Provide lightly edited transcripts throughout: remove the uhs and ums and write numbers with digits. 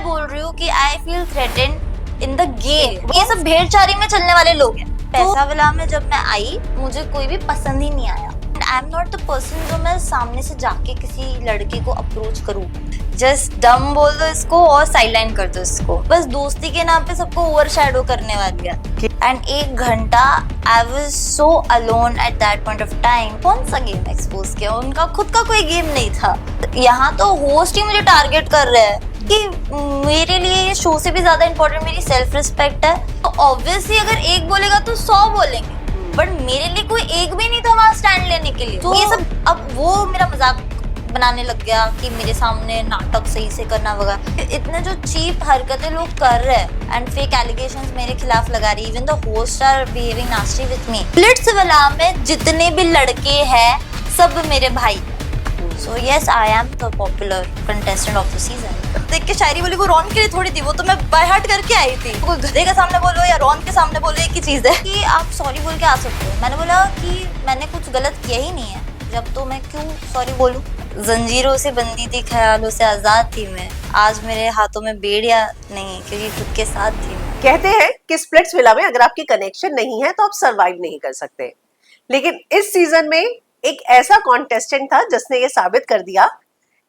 मैं बोल रही हूँ कि I feel threatened in the game. ये सब भेड़चारी में चलने वाले लोग हैं। पैसा विला में जब मैं आई मुझे कोई भी पसंद ही नहीं आया। आई एम नॉट द पर्सन जो मैं सामने से जाके किसी लड़के को अप्रोच करूँ। जस्ट डम बोल दो इसको और साइडलाइन कर दो इसको, बस दोस्ती के नाम पे सबको ओवर शैडो करने वाली है। एंड 1 घंटा I was so alone at that point of time. कौन सा गेम एक्सपोज किया? उनका खुद का कोई गेम नहीं था। यहाँ तो होस्ट ही मुझे टारगेट कर रहे हैं कि मेरे लिए ये शो से भी ज्यादा इम्पोर्टेंट मेरी सेल्फ रिस्पेक्ट है। तो ऑब्वियसली अगर एक बोलेगा तो 100 बोलेंगे, बट मेरे लिए कोई एक भी नहीं था वहां स्टैंड लेने के लिए। तो ये सब अब वो मेरा मजाक बनाने लग गया कि मेरे सामने नाटक सही से करना वगैरह। इतने जो चीप हरकतें लोग कर रहे हैं एंड फेक एलिगेशंस मेरे खिलाफ लगा रही, even the host are behaving nasty with me. Splitsvilla में जितने भी लड़के हैं सब मेरे भाई। So yes, I am the popular contestant of the season. देख के शायरी बोली वो रॉन के लिए थोड़ी थी, वो तो मैं बाय हार्ट करके आई थी। कोई गधे के सामने बोलो या रॉन के सामने बोलो, एक ही चीज है कि आप सॉरी बोल के आ सकते हो। मैंने बोला कि मैंने कुछ गलत किया ही नहीं है, जब तो मैं क्यों सॉरी बोलूं। जंजीरों से बंधी थी, ख्यालों से आजाद थी मैं। आज मेरे हाथों में बेड़िया नहीं, क्योंकि खुद के साथ थी मैं। कहते हैं कि स्प्लिट्सविला में अगर आपकी कनेक्शन नहीं है तो आप सरवाइव नहीं कर सकते, लेकिन इस सीजन में एक ऐसा कॉन्टेस्टेंट था जिसने ये साबित कर दिया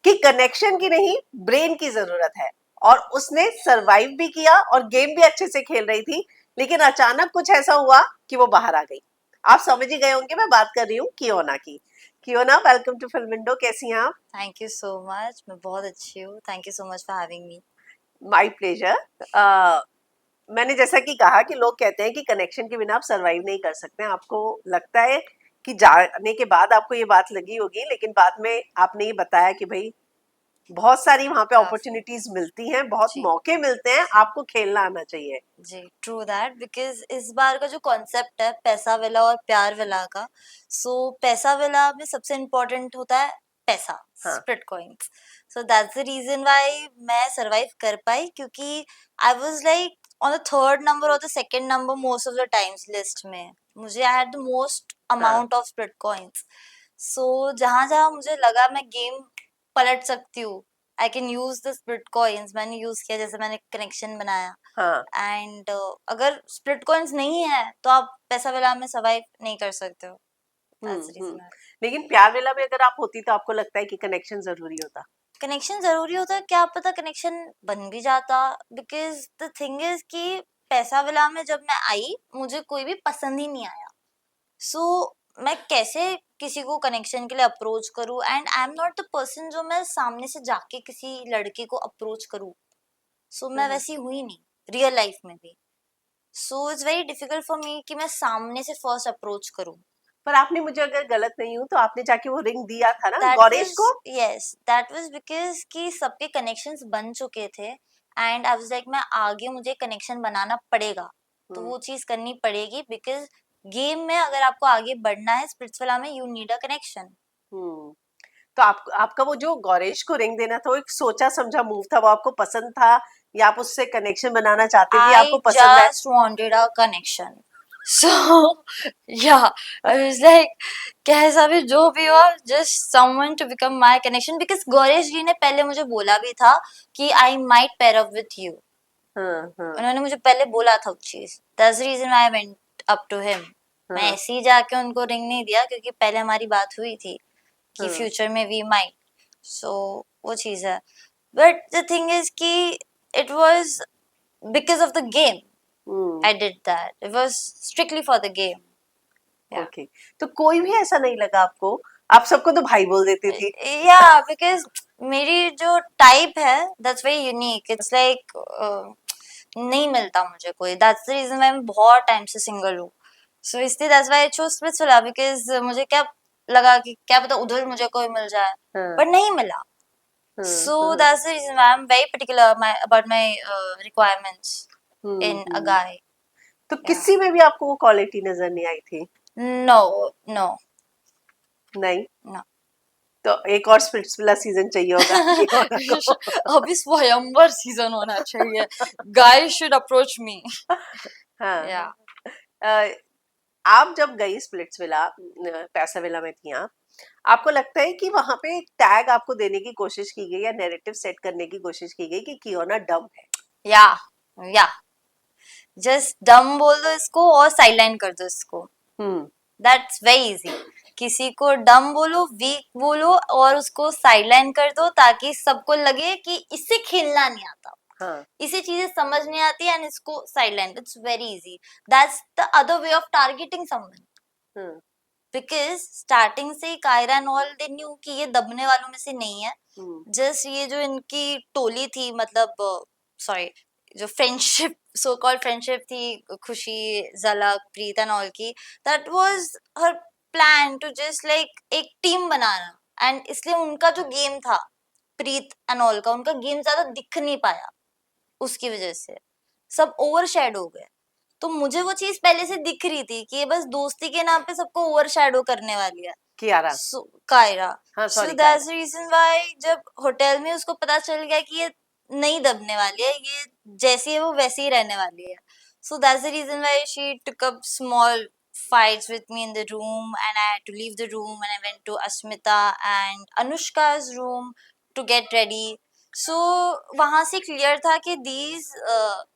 कि कनेक्शन की नहीं ब्रेन की जरूरत है, और उसने सरवाइव भी किया और गेम भी अच्छे से खेल रही थी। लेकिन अचानक कुछ ऐसा हुआ कि वो बाहर आ गई। आप समझ ही गए होंगे मैं बात कर रही हूँ कियोना की। कियोना, वेलकम टू फिल्म विंडो। कैसी हैं आप? थैंक यू सो मच, मैं बहुत अच्छी हूँ। Thank you so much for having me. My pleasure. मैंने जैसा कि कहा कि लोग कहते हैं कि कनेक्शन के बिना आप सरवाइव नहीं कर सकते। आपको लगता है कि जाने के बाद आपको ये बात लगी होगी, लेकिन बाद में आपने ये बताया कि भाई बहुत सारी वहां पे अपॉर्चुनिटीज मिलती हैं, बहुत मौके मिलते हैं, आपको खेलना आना चाहिए। जी, ट्रू दैट। बिकॉज इस बार का जो कॉन्सेप्ट है पैसा विला और प्यार विला का, सो पैसा विला में सबसे इम्पोर्टेंट होता है पैसा, split coins. So that's the reason why मैं सरवाइव कर पाई, क्योंकि I was like on the 3rd number और the 2nd number most of the times list में। मुझे I had the most amount of split coins. So जहां जहां मुझे लगा मैं गेम पलट सकती हूँ, I can use the split coins, मैंने यूज किया। जैसे मैंने कनेक्शन बनाया एंड अगर स्प्लिट कॉइन्स नहीं है तो आप पैसा विला में सर्वाइव नहीं कर सकते हो। लेकिन प्यार विला में अगर आप होती तो आपको लगता है कि कनेक्शन जरूरी होता? कनेक्शन जरूरी होता है, क्या पता कनेक्शन बन भी जाता। बिकॉज द थिंग इज कि पैसा विला में जब मैं आई मुझे कोई भी पसंद ही नहीं आया। सो मैं कैसे किसी को कनेक्शन के लिए अप्रोच करूं? And I am not the person जो मैं सामने से जाके किसी लड़के को अप्रोच करूं। सो मैं वैसी हुई नहीं रियल लाइफ में भी। सो it's very difficult for me कि मैं सामने से फर्स्ट अप्रोच करूं। पर आपने, मुझे अगर गलत नहीं हूं तो आपने जाके वो रिंग दिया था ना गौरेश को? यस, दैट वाज बिकॉज कि सबके कनेक्शंस बन चुके थे एंड आई वाज लाइक मैं आगे मुझे कनेक्शन बनाना पड़ेगा। तो वो चीज करनी पड़ेगी बिकॉज गेम में अगर आपको आगे बढ़ना है स्प्लिट्सविला में, यू नीड अ कनेक्शन। तो आपका वो जो गौरेश को रिंग देना था वो एक सोचा समझा मूव था? वो आपको पसंद था या आप उससे कनेक्शन बनाना चाहते थे? आपको पसंद है? I just wanted a connection. So yeah, I was like कैसा भी जो भी हो, just someone to become my connection, because Gauresh जी ने पहले मुझे बोला भी था कि I might pair up with you. उन्होंने मुझे पहले बोला था वो चीज। That's the reason why I went up to him. मैं ऐसे ही जाके उनको रिंग नहीं दिया, क्योंकि पहले हमारी बात हुई थी कि फ्यूचर में we might. So वो चीज है। But the thing is कि it was because of the game. I did that. It was strictly for the game. Yeah. Okay. तो कोई भी ऐसा नहीं लगा आपको? आप सबको तो भाई बोल देती थी। Yeah, because मेरी जो टाइप है that's very unique. It's like नहीं मिलता मुझे कोई। That's the reason why मैं बहुत टाइम से सिंगल हूँ। So इसलिए that's why I chose Splitsvilla, because मुझे क्या लगा कि क्या पता उधर मुझे कोई मिल जाए, पर नहीं मिला। So that's the reason why I'm very particular about my requirements in a guy. तो किसी में भी आपको वो क्वालिटी नजर नहीं आई थी? No. नहीं? No. तो एक और स्प्लिट्सविला सीजन चाहिए होगा। अभी स्वयंवर सीजन होना चाहिए। Guys should approach me. हाँ। आप जब गई स्प्लिट्सविला, पैसा विला में थी आप, आपको लगता है कि वहां पे एक टैग आपको देने की कोशिश की गई या नैरेटिव सेट करने की कोशिश की गई कि कियोना डम है? या या जस्ट डम बोल दो इसको और साइडलाइन कर दो इसको, हम्म। That's very easy. किसी को डम बोलो, वीक बोलो और उसको साइडलाइन कर दो ताकि सबको लगे कि इससे खेलना नहीं आता, हाँ। इसी चीजें समझ नहीं आती एंड इसको sideline, it's very easy. That's the other way of targeting someone, hmm. Because starting से ही Kaira and all they knew कि ये दबने वालों में से नहीं है। हम्म। जस्ट ये जो इनकी टोली थी, मतलब सॉरी, जो फ्रेंडशिप, सो कॉल्ड फ्रेंडशिप थी, खुशी, झलक, प्रीत एंड ऑल की, that was her plan to just like एक टीम बनाना। एंड इसलिए उनका जो गेम था प्रीत एंड ऑल का, उनका गेम ज्यादा दिख नहीं पाया, उसकी वजह से सब ओवरशैडो हो गए। तो मुझे वो चीज पहले से दिख रही थी कि ये बस दोस्ती के नाम पे सबको ओवरशैडो करने वाली है। कियारा। सो कायरा, हाँ, so sorry, that's Kaira. The reason why जब होटल में उसको पता चल गया कि ये नहीं दबने वाली है, ये जैसी है वो वैसी ही रहने वाली है, so that's the reason why she took up small fights with me in the room and I had to leave the room and I went to Asmita and Anushka's room to get ready. So वहां से clear था कि these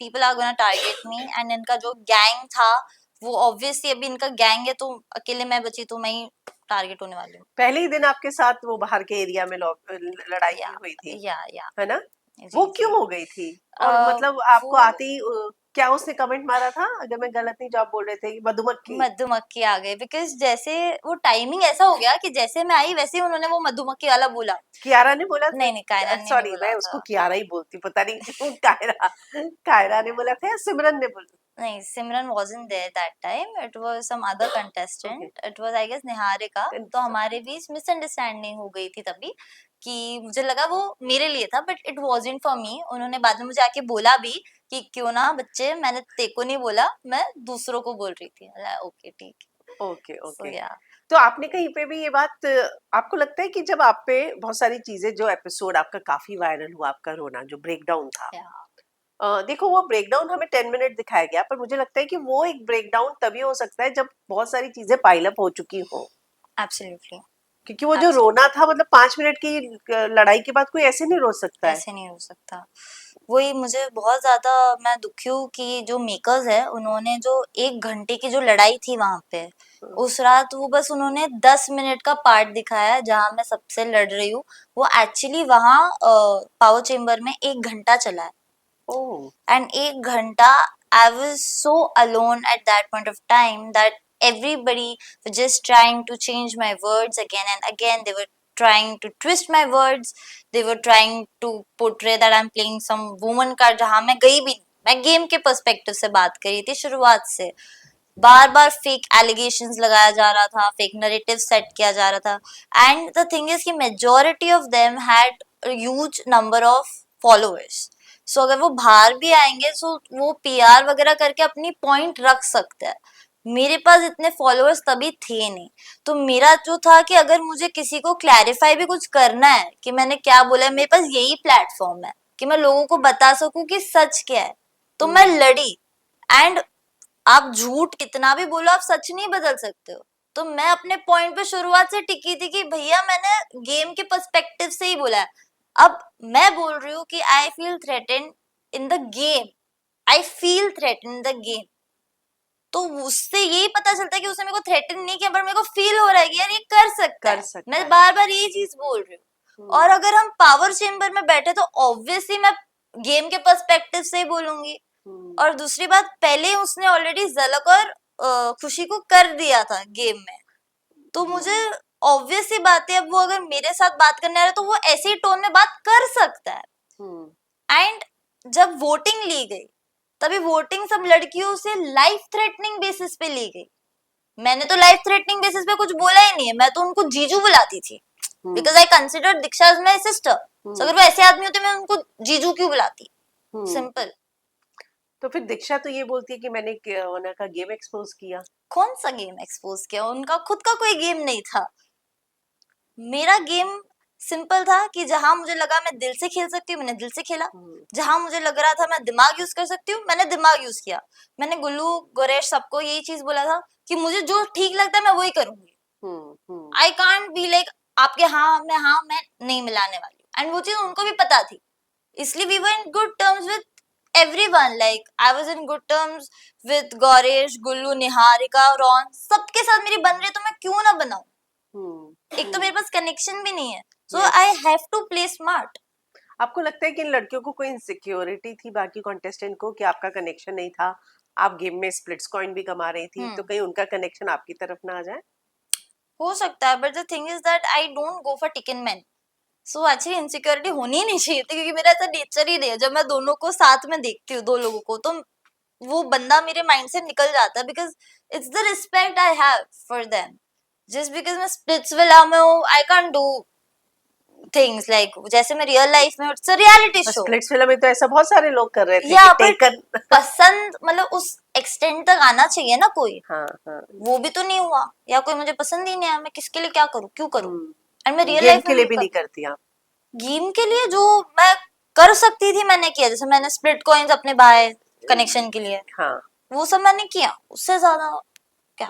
people are gonna target me and इनका जो gang था वो obviously, अभी इनका गैंग है तो अकेले मैं बची तो मैं ही टारगेट होने वाली हूँ। पहले ही दिन आपके साथ वो बाहर के एरिया में लड़ाई या हुई थी, या है ना? जी वो जी। क्यों हो गई थी? और मतलब आपको वो आती क्या उसने कमेंट मारा था, अगर मैं गलत नहीं, जो आप बोल रहे थे कि मधुमक्खी? मधुमक्खी आ गए, बिकॉज जैसे वो टाइमिंग ऐसा हो गया कि जैसे मैं आई वैसे ही उन्होंने वो मधुमक्खी वाला बोला। कियारा ने बोला था? नहीं नहीं, कायरा ने नहीं सॉरी, मैं बोला उसको था। कियारा ही बोलती, पता नहीं क्यों। कायरा, कायरा ने बोला था या सिमरन ने बोला? नहीं, सिमरन wasn't there that time, it was some other okay. contestant, it was I guess Niharika. तो हमारे बीच मिसअंडरस्टैंडिंग हो गई थी तभी, कि मुझे लगा वो मेरे लिए था but it wasn't for me. उन्होंने बाद में मुझे आके बोला भी कि क्यों ना बच्चे, मैंने तेको नहीं बोला, मैं दूसरों को बोल रही थी। ओके ठीक है। Okay, so okay. या तो आपने कहीं पे भी ये बात, आपको लगता है कि जब आप पे बहुत सारी चीजें, जो एपिसोड आपका काफी वायरल हुआ, आपका रोना, जो ब्रेकडाउन था, या देखो वो ब्रेकडाउन हमें 10 मिनट दिखाया गया, पर मुझे लगता है कि वो एक ब्रेकडाउन तभी हो सकता है जब बहुत सारी चीजें पाइल अप हो चुकी हो। एब्सोल्युटली क्योंकि वो जो रोना एब्सोल्युटली, था, मतलब 5 मिनट की लड़ाई के बाद कोई ऐसे नहीं रो सकता है। ऐसे नहीं हो सकता। वही मुझे बहुत ज्यादा, मैं दुखी हूँ कि जो मेकर्स है उन्होंने जो 1 घंटे की जो लड़ाई थी वहां पे, उस रात वो बस उन्होंने 10 मिनट का पार्ट दिखाया जहां मैं सबसे लड़ रही हूँ। वो एक्चुअली वहां पावर चेम्बर में 1 घंटा चला है। ओह। एंड 1 घंटा I was so alone at that point of time that everybody were just trying to change my words again and again. They were trying to twist my words. They were trying to portray that I'm playing some woman card जहां मैं गई भी नहीं। मैं game के perspective से बात करी थी शुरुआत से। बार बार फेक एलिगेशंस लगाया जा रहा था, फेक नरेटिव सेट किया जा रहा था। एंड द थिंग इज कि majority of them had huge number of followers. So अगर वो बाहर भी आएंगे सो वो पीआर वगैरह करके अपनी पॉइंट रख सकते हैं। मेरे पास इतने फॉलोअर्स तभी थे नहीं। तो मेरा जो था कि अगर मुझे किसी को क्लैरिफाई भी कुछ करना है कि मैंने क्या बोला है, मेरे पास यही प्लेटफॉर्म है कि मैं लोगों को बता सकूं कि सच क्या है। तो मैं लड़ी। एंड आप झूठ कितना भी बोलो, आप सच नहीं बदल सकते हो। तो मैं अपने पॉइंट पे शुरुआत से टिकी थी कि भैया मैंने गेम के पर्सपेक्टिव से ही बोला है। अब मैं बोल रही हूँ कि I feel threatened in the game, I feel threatened in the game. तो उससे यही पता चलता है कि उसने मेरे को थ्रेटन नहीं किया, पर मेरे को फील हो रहा है कि यार ये कर सकता कर है। सकता मैं है। बार बार यही चीज बोल रही हूँ। और अगर हम पावर चेम्बर में बैठे तो ऑब्वियसली मैं गेम के पर्सपेक्टिव से ही बोलूंगी। और दूसरी बात, पहले उसने ऑलरेडी झलक और खुशी को कर दिया था गेम में। तो मुझे ऑब्वियस सी बात है, अब वो अगर मेरे साथ बात करने आ रहा है तो वो ऐसे ही टोन में बात कर सकता है। एंड जब वोटिंग ली गई तभी वोटिंग सब लड़कियों से लाइफ थ्रेटनिंग बेसिस पे ली गई। मैंने तो लाइफ थ्रेटनिंग बेसिस पे कुछ बोला ही नहीं है, मैं तो उनको जीजू बुलाती थी because I consider Diksha as my sister. So अगर वो ऐसे आदमी होते मैं उनको जीजू क्यों बुलाती? सिंपल। तो फिर दीक्षा तो ये बोलती है कि मैंने कियाना का गेम एक्सपोज किया। कौन सा गेम एक्सपोज किया? उनका खुद का कोई गेम नहीं था। मेरा गेम सिंपल था कि जहां मुझे लगा मैं दिल से खेल सकती हूँ मैंने दिल से खेला। जहां मुझे लग रहा था मैं दिमाग यूज कर सकती हूँ मैंने दिमाग यूज किया। मैंने गुल्लू गोरेश सबको यही चीज बोला था कि मुझे जो ठीक लगता है मैं वही करूंगी। आई कांट बी लाइक आपके हाँ मैं नहीं मिलाने वाली हूँ, एंड वो चीज उनको भी पता थी, इसलिए we were in good terms with everyone, like I was in good terms with Gauresh, Gullu, Niharika, Ron, सबके साथ मेरी बन रही है, तो मैं क्यों ना बनाऊं। एक तो मेरे पास कनेक्शन भी नहीं है, so I have to play smart. आपको लगता है कि इन लड़कियों को कोई इनसिक्योरिटी थी बाकी कॉन्टेस्टेंट को कि आपका कनेक्शन नहीं था, आप गेम में स्प्लिट्स कॉइन भी कमा रही थी, तो कहीं उनका कनेक्शन आपकी तरफ ना आ जाए? हो सकता है, but the thing is that I don't go for thicken man, so actually insecurity होनी ही नहीं चाहिए थी, क्योंकि मेरा ऐसा नेचर ही नहीं है। जब मैं दोनों को साथ में देखती हूँ, दो लोगों को, तो वो बंदा मेरे माइंड से निकल जाता है, because it's the respect I have for them. Just because मैं स्प्लिट्सविला में हूँ, I can't do things like जैसे मैं रियल लाइफ में, it's a reality show. Splitsvilla में तो ऐसा बहुत सारे लोग कर रहे थे या कि टेकन पसंद मतलब उस एक्सटेंड तक आना चाहिए ना कोई। हाँ हाँ, वो भी तो नहीं हुआ, या कोई मुझे पसंद ही नहीं आया, मैं किसके लिए क्या करूँ, क्यों करूँ। एंड मैं रियल गेम लाइफ के लिए भी नहीं करती आप? गेम के लिए जो मैं कर सकती थी मैंने किया, जैसे मैंने स्प्लिट कॉइन्स अपने भाई कनेक्शन के लिए, हाँ, वो सब मैंने किया, उससे ज्यादा क्या।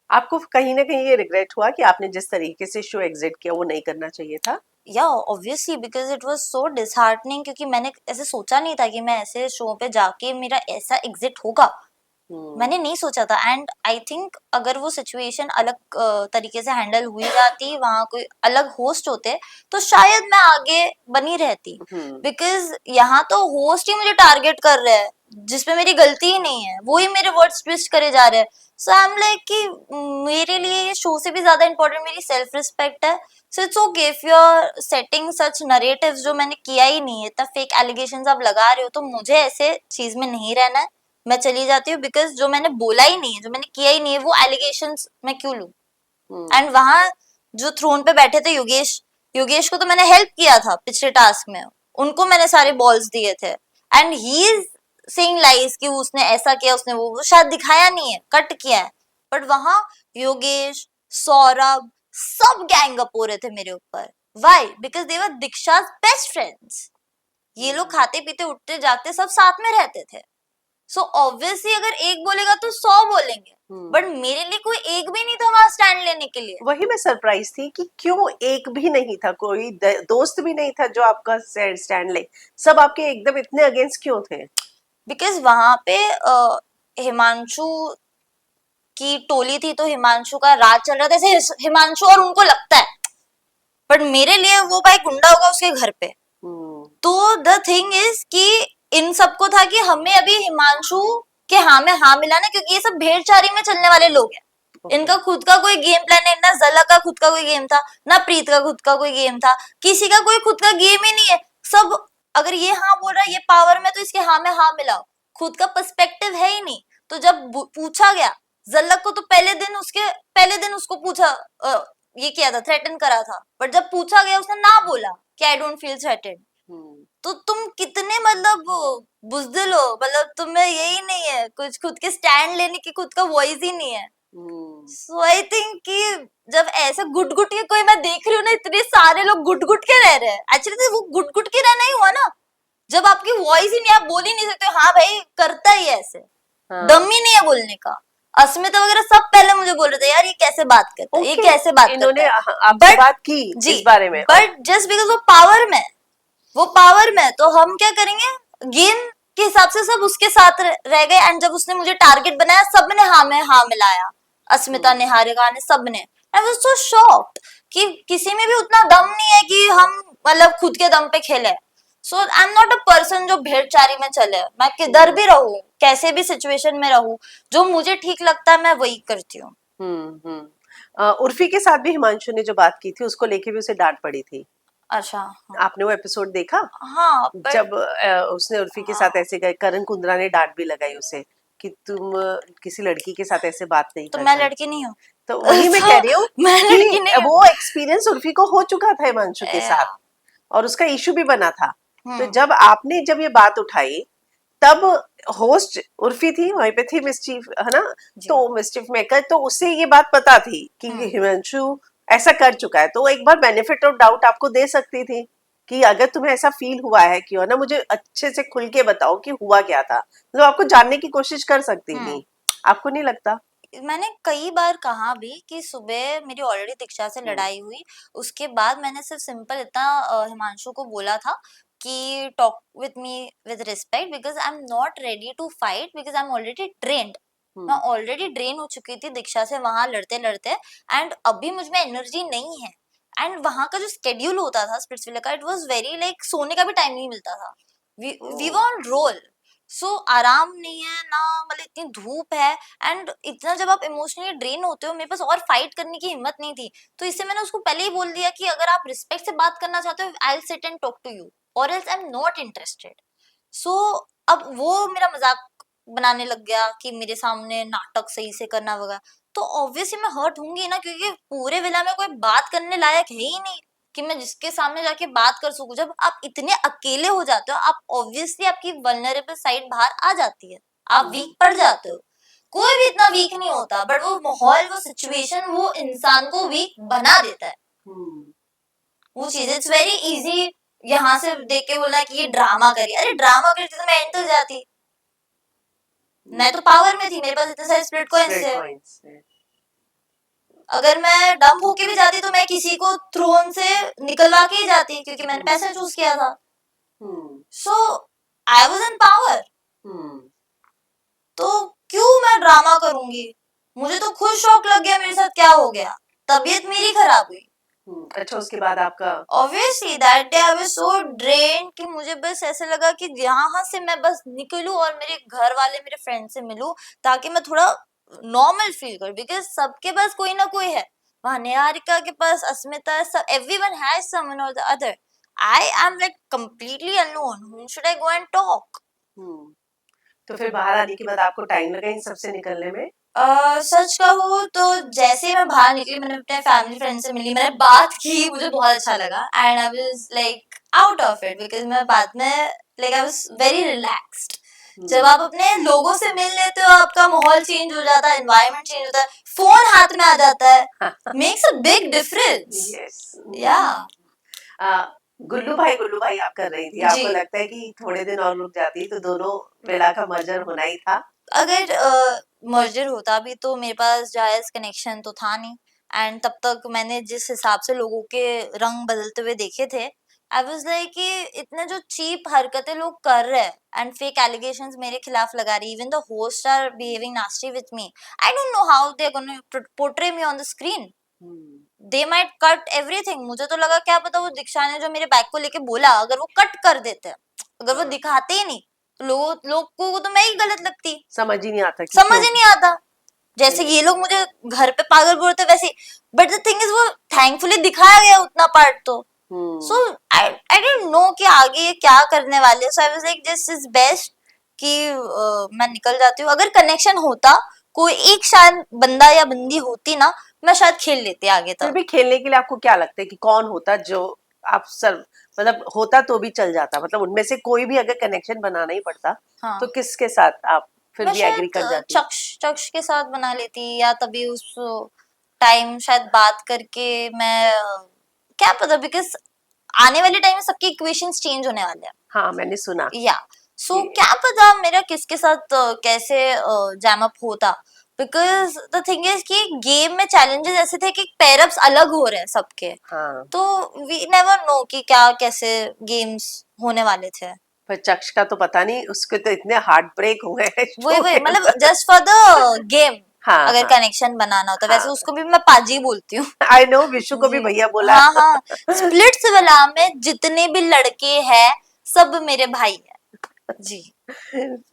आपको कहीं ना कहीं ये रिग्रेट हुआ कि आपने जिस तरीके से शो एग्जिट किया वो नहीं करना चाहिए था? या obviously, because it was so disheartening, क्योंकि मैंने ऐसे सोचा नहीं था कि मैं ऐसे शो पे जाके मेरा ऐसा एग्जिट होगा, मैंने नहीं सोचा था। एंड आई थिंक अगर वो सिचुएशन अलग तरीके से हैंडल हुई जाती, वहां कोई अलग होस्ट होते, तो शायद मैं आगे बनी रहती, बिकॉज यहाँ तो होस्ट ही मुझे टारगेट कर रहे हैं, जिसपे मेरी गलती ही नहीं है, वो ही मेरे वर्ड्स ट्विस्ट करे जा रहे हैं। सो आई एम लाइक कि मेरे लिए ये शो से भी ज्यादा इंपॉर्टेंट मेरी सेल्फ रिस्पेक्ट है। So it's okay if you are setting such narratives, जो मैंने किया ही नहीं है, इतना फेक एलिगेशंस आप लगा रहे हो, तो मुझे ऐसे चीज में नहीं रहना है, मैं चली जाती हूँ, बिकॉज जो मैंने बोला ही नहीं है, जो मैंने किया ही नहीं है, वो एलिगेशंस मैं क्यों लूं। एंड वहां जो थ्रोन पे बैठे थे योगेश, योगेश को तो मैंने हेल्प किया था पिछले टास्क में, उनको मैंने सारे बॉल्स दिए थे, and he is saying lies कि उसने ऐसा किया, उसने वो शायद दिखाया नहीं है, कट किया है, बट वहां योगेश, सौरभ, सब गैंग अप हो रहे थे मेरे ऊपर। Why? Because they were Diksha's best friends, ये लोग खाते पीते उठते जागते सब साथ में रहते थे। सो ऑब्वियसली अगर एक बोलेगा तो 100 बोलेंगे, बट मेरे लिए कोई एक भी नहीं था वहां स्टैंड लेने के लिए। वही मैं सरप्राइज थी कि क्यों एक भी नहीं था, कोई दोस्त भी नहीं था जो आपका स्टैंड ले, सब आपके एकदम इतने अगेंस्ट क्यों थे? बिकॉज वहां पे हिमांशु की टोली थी, तो हिमांशु का राज चल रहा था, ऐसे हिमांशु और उनको लगता है, बट मेरे लिए वो भाई गुंडा होगा उसके घर पे। तो द थिंग इज कि इन सबको था कि हमें अभी हिमांशु के हाँ में हाँ मिलाना, क्योंकि ये सब भेड़चारी में चलने वाले लोग हैं। इनका खुद का कोई गेम प्लान नहीं, ना जला का खुद का कोई गेम था, ना प्रीत का खुद का कोई गेम था, किसी का कोई खुद का गेम ही नहीं है। सब अगर ये हाँ बोल रहा है, ये पावर में, तो इसके हाँ में हाँ मिलाओ, खुद का पर्सपेक्टिव है ही नहीं। तो जब पूछा गया जल्लक को, तो पहले दिन उसको पूछा, ये किया था, थ्रेटन करा था, बट जब पूछा गया उसने ना बोला कि आई डोंट फील थ्रेटेड। तो तुम कितने मतलब बुज़दिल हो, मतलब तुम्हें यही नहीं है कुछ खुद के स्टैंड लेने की, खुद का वॉइस ही नहीं है। सो आई थिंक कि जब ऐसे गुट गुट के कोई मैं देख रही हूँ ना, इतने सारे लोग गुट गुट के रह रहे हैं, एक्चुअली वो गुट गुट के रहना ही हुआ ना, जब आपकी वॉइस ही नहीं, आप बोल ही नहीं सकते। हाँ भाई करता ही है ऐसे, दम ही नहीं है बोलने का। अस्मिता वगैरह सब पहले मुझे बोल रहे थे, यार ये कैसे बात करता है, ये कैसे बात करता है। इन्होंने आपसे बात की इस बारे में, बट जस्ट बिकॉज वो पावर में, तो हम क्या करेंगे, गेम के हिसाब से सब उसके साथ रह गए। एंड जब उसने मुझे टारगेट बनाया, सबने हाँ में हाँ मिलाया, अस्मिता, निहारिका ने, सबने। आई वाज सो शॉक्ड कि किसी में भी उतना दम नहीं है कि हम मतलब खुद के दम पे खेले। So I am not a person जो भेड़चारी में चले, मैं किधर भी रहूं, कैसे भी सिचुएशन में रहूं, जो मुझे ठीक लगता है मैं वही करती हूँ। उर्फी के साथ भी हिमांशु ने जो बात की थी, उसको लेके भी उसे डांट पड़ी थी। अच्छा, हाँ। आपने वो एपिसोड देखा? हाँ, जब उसने उर्फी के साथ ऐसे गए, करण कुंद्रा ने डांट भी लगाई उसे कि तुम किसी लड़की के साथ ऐसे बात नहीं तो कर मैं सकती। लड़की नहीं हूँ, तो वही मैं कह रही हूँ मैं लड़की नहीं कि हूँ। वो एक्सपीरियंस उर्फी को हो चुका था हिमांशु के साथ, और उसका इशू भी बना था। तो जब आपने जब ये बात उठाई, तब होस्ट उर्फी थी, वहीं पे थी मिस्चीफ, है ना, तो मिस्चीफ मेकर, तो उसे ये बात पता थी कि हिमांशु ऐसा कर चुका है, तो एक बार बेनिफिट ऑफ डाउट आपको दे सकती थी कि अगर तुम्हें ऐसा फील हुआ है कि हो ना, मुझे अच्छे से खुल के बताओ कि हुआ क्या था, तो आपको जानने की कोशिश कर सकती थी। आपको नहीं लगता? मैंने कई बार कहा भी कि सुबह मेरी ऑलरेडी दीक्षा से लड़ाई हुई, उसके बाद मैंने सिर्फ सिंपल इतना हिमांशु को बोला था कि talk with me with respect because I am not ready to fight because I am already drained. मैं ऑलरेडी ड्रेन हो चुकी थी दीक्षा से वहां लड़ते लड़ते, एंड अभी मुझ में एनर्जी नहीं है। एंड वहां का जो स्केड्यूल होता था स्पिरिट्सविला का, इट वाज वेरी लाइक सोने का भी टाइम नहीं मिलता था। वी वर ऑन रोल, सो आराम नहीं है ना, मतलब इतनी धूप है। एंड इतना जब आप इमोशनली ड्रेन होते हो, मेरे पास और फाइट करने की हिम्मत नहीं थी, तो इससे मैंने उसको पहले ही बोल दिया कि अगर आप रिस्पेक्ट से बात करना चाहते हो, I will sit and talk to you और else I am not interested. So अब वो मेरा मजाक बनाने लग गया कि मेरे सामने नाटक सही से करना वगैरह, तो ऑब्वियसली मैं हर्ट होंगी ना, क्योंकि पूरे विला में कोई बात करने लायक है ही नहीं कि मैं जिसके सामने जाके बात कर सकूं। जब आप इतने अकेले हो जाते हो, आप ऑब्वियसली आपकी वल्नरेबल साइड बाहर आ जाती है, आप वीक पड़ जाते हो। कोई भी इतना वीक नहीं होता, बट वो माहौल, वो सिचुएशन, वो इंसान को वीक बना देता है। वो चीज इट्स वेरी इजी यहाँ से देख के बोलना कि ये ड्रामा करी, अरे ड्रामा करी तो मैं एंड तक जाती, मैं तो पावर में थी, मेरे पास इतने सारे स्प्लिट कॉइंस है। अगर मैं डंप होके भी जाती तो मैं किसी को थ्रोन से निकलवा के ही जाती, क्योंकि मैंने पैसा चूज किया था। सो आई वाज इन पावर, तो क्यों मैं ड्रामा करूंगी? मुझे तो खुद शौक लग गया, मेरे साथ क्या हो गया, तबीयत मेरी खराब हुई। अच्छा, उसके बाद आपका obviously that day I was so drain कि मुझे बस ऐसे लगा कि यहाँ से मैं बस निकलूं और मेरे घर वाले, मेरे फ्रेंड से मिलूं, ताकि मैं थोड़ा नॉर्मल फील करूं। बिकॉज सबके पास कोई ना कोई है, वहां निहारिका के पास, अस्मिता, सब एवरीवन हैज समवन और the other. I am like completely alone, whom should I go and talk? तो फिर बाहर आने के बाद आपको टाइम लगा इन सबसे निकलने में? सच कहूँ तो जैसे ही मैं बाहर निकली, मैंने अपने फैमिली फ्रेंड से मिली, मैंने बात की, मुझे बहुत अच्छा लगा and I was like out of it because मैं बाद में like I was very relaxed. जब आप अपने लोगों से मिल लेते हो, आपका माहौल चेंज हो जाता है, एनवायरनमेंट चेंज होता है, फोन हाथ में आ जाता है, मेक्स अ बिग डिफरेंस। या गुल्लू भाई आप कर रही थी, आपको लगता है कि थोड़े दिन और रुक जाती तो दोनों विला का मर्जर होना ही था? अगर मर्जर होता भी तो मेरे पास जायज कनेक्शन तो था नहीं, एंड तब तक मैंने जिस हिसाब से लोगों के रंग बदलते हुए देखे थे, आई वाज लाइक कि इतने जो चीप हरकतें लोग कर रहे हैं एंड फेक एलिगेशंस मेरे खिलाफ लगा रही, even the host are behaving nasty with me, I don't know how they are gonna portray me on the screen. They might cut everything. मुझे तो लगा क्या पता वो दीक्षा ने जो मेरे बैग को लेके बोला, अगर वो कट कर देते, अगर वो दिखाते ही नहीं, लोगों को तो मैं ही गलत लगती। समझ ही नहीं आता, समझ ही नहीं आता। जैसे ये लोग मुझे घर पे पागल बोलते वैसे, बट द थिंग इज वो थैंकफुली दिखाया गया उतना पार्ट तो। सो आई डोंट नो कि आगे ये क्या करने वाले। So I was like this is best कि मैं निकल जाती हूँ। अगर कनेक्शन होता, कोई एक शायद बंदा या बंदी होती ना, मैं शायद खेल लेती आगे तक। फिर भी खेलने के लिए आपको क्या लगता है कि कौन होता जो आप सर, मतलब होता तो भी चल जाता, मतलब उनमें से कोई भी अगर कनेक्शन बनाना ही पड़ता, हाँ। तो किसके साथ आप फिर भी एग्री कर जाती? चक्ष के साथ बना लेती, या तभी उस टाइम शायद बात करके मैं क्या पता, बिकॉज आने वाले टाइम में सबके इक्वेशंस चेंज होने वाले हैं। हाँ, मैंने सुना। या सो क्या पता मेरा किसके साथ कैसे जैम अप होता, बिकॉज द थिंग इज कि गेम में चैलेंजेस ऐसे थे कि पेयरअप्स अलग हो रहे हैं सबके। हाँ। तो वी नेवर नो कि क्या कैसे गेम्स होने वाले थे। पर चक्ष का तो पता नहीं, उसके तो इतने हार्ट ब्रेक हुए हैं। वही मतलब जस्ट फॉर द गेम। हाँ, अगर हाँ, कनेक्शन बनाना होता, हाँ, वैसे उसको भी मैं पाजी बोलती हूँ। आई नो, विशु को भी भैया बोला। हाँ हाँ, स्प्लिट्सविला में जितने भी लड़के हैं सब मेरे भाई हैं जी।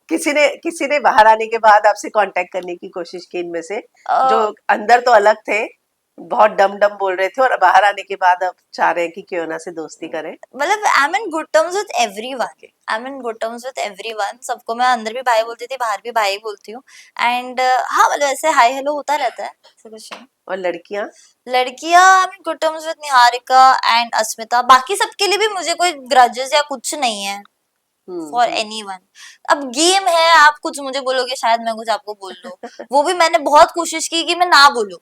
किसी ने बाहर आने के बाद आपसे कांटेक्ट करने की कोशिश की इनमें से? जो अंदर तो अलग थे, बहुत डम डम बोल रहे थे, और बाहर आने के बाद अब चाह रहे हैं कि क्यों ना से दोस्ती करें? मतलब आई am in good terms with everyone, I am in good terms with everyone. सबको मैं अंदर भी भाई बोलती थी, बाहर भी भाई बोलती हूँ। एंड हाँ, मतलब ऐसे हाय हेलो होता रहता है, ऐसा कुछ नहीं। और लड़कियां I am in good terms with Niharika and Asmita. बाकी सबके लिए भी मुझे कोई ग्रजेस या कुछ नहीं है फॉर एनीवन। अब गेम है, आप कुछ मुझे बोलोगे, शायद मैं कुछ आपको बोल दूं। वो भी मैंने बहुत कोशिश की कि मैं ना बोलूं।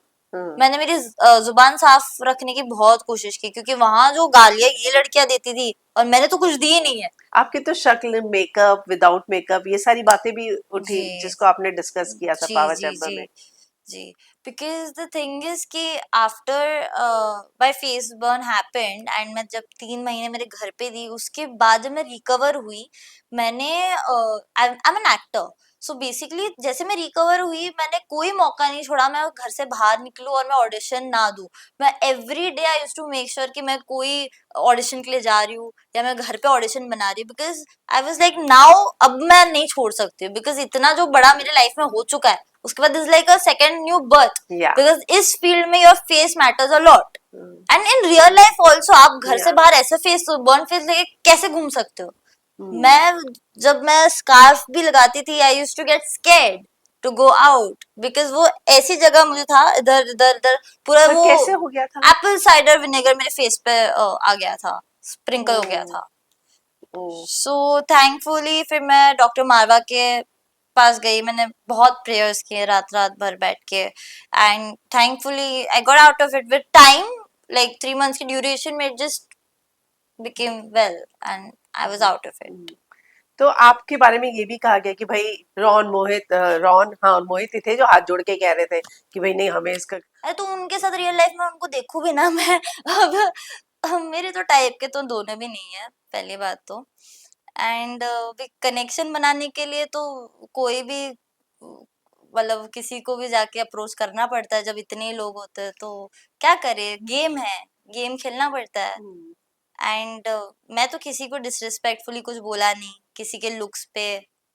मैंने मेरी जुबान साफ रखने की बहुत कोशिश की, क्योंकि वहां जो गालियां ये लड़कियां देती थी, और मैंने तो कुछ दी नहीं है। आपकी तो शक्ल, मेकअप, विदाउट मेकअप, ये सारी बातें भी उठी जिसको आपने डिस्कस किया था पावर चैम्बर में। जी, बिकॉज द थिंग इज कि after my face burn happened and मैं जब 3 महीने मेरे घर पे थी, उसके बाद जब मैं रिकवर हुई, मैंने आई am an actor, so basically जैसे मैं रिकवर हुई, मैंने कोई मौका नहीं छोड़ा मैं घर से बाहर निकलूं और मैं ऑडिशन ना दूं। मैं every day I use to make sure कि मैं कोई ऑडिशन के लिए जा रही हूँ या मैं घर पे ऑडिशन बना रही हूँ, because I was like now अब मैं नहीं छोड़ सकती हूँ, बिकॉज इतना जो बड़ा मेरे लाइफ में हो चुका है, उसके बाद is like a second new birth, या बिकॉज इस फील्ड में your face matters a lot and in real life also. आप घर से या बाहर ऐसे फेस बर्न फेस लेके कैसे घूम सकते हो? मैं जब मैं स्कार्फ भी लगाती थी, I use to get scared to go out, because वो ऐसी जगह मुझे था, इधर इधर इधर पूरा पर वो कैसे हो गया था? एप्पल साइडर विनेगर मेरे फेस पे आ गया था, स्प्रिंकल हो गया ओ, था। ओ, सो थैंकफुली फिर मैं डॉक्टर मारवा के पास गई, मैंने बहुत प्रेयर्स किए रात रात भर बैठ के, and thankfully I got out of it with time, like 3 months की ड्यूरेशन में just became well and I was out of it. तो आपके बारे में ये भी कहा गया कि भाई रॉन, हाँ मोहित ही थे जो हाथ जोड़ के कह रहे थे कि भाई नहीं हमें इसका। अरे तो उनके साथ रियल लाइफ में उनको देखूं भी ना मैं, अब मेरे तो टाइप के तो दोनों भी नहीं है, पहली बात तो, एंड कनेक्शन बनाने के लिए तो कोई भी मतलब किसी को भी जाके अप्रोच करना पड़ता है, जब इतने लोग होते हैं तो क्या करे, गेम है, गेम खेलना पड़ता है। हम्म, एंड मैं तो किसी को डिसरिस्पेक्टफुली कुछ बोला नहीं, किसी के लुक्स पे,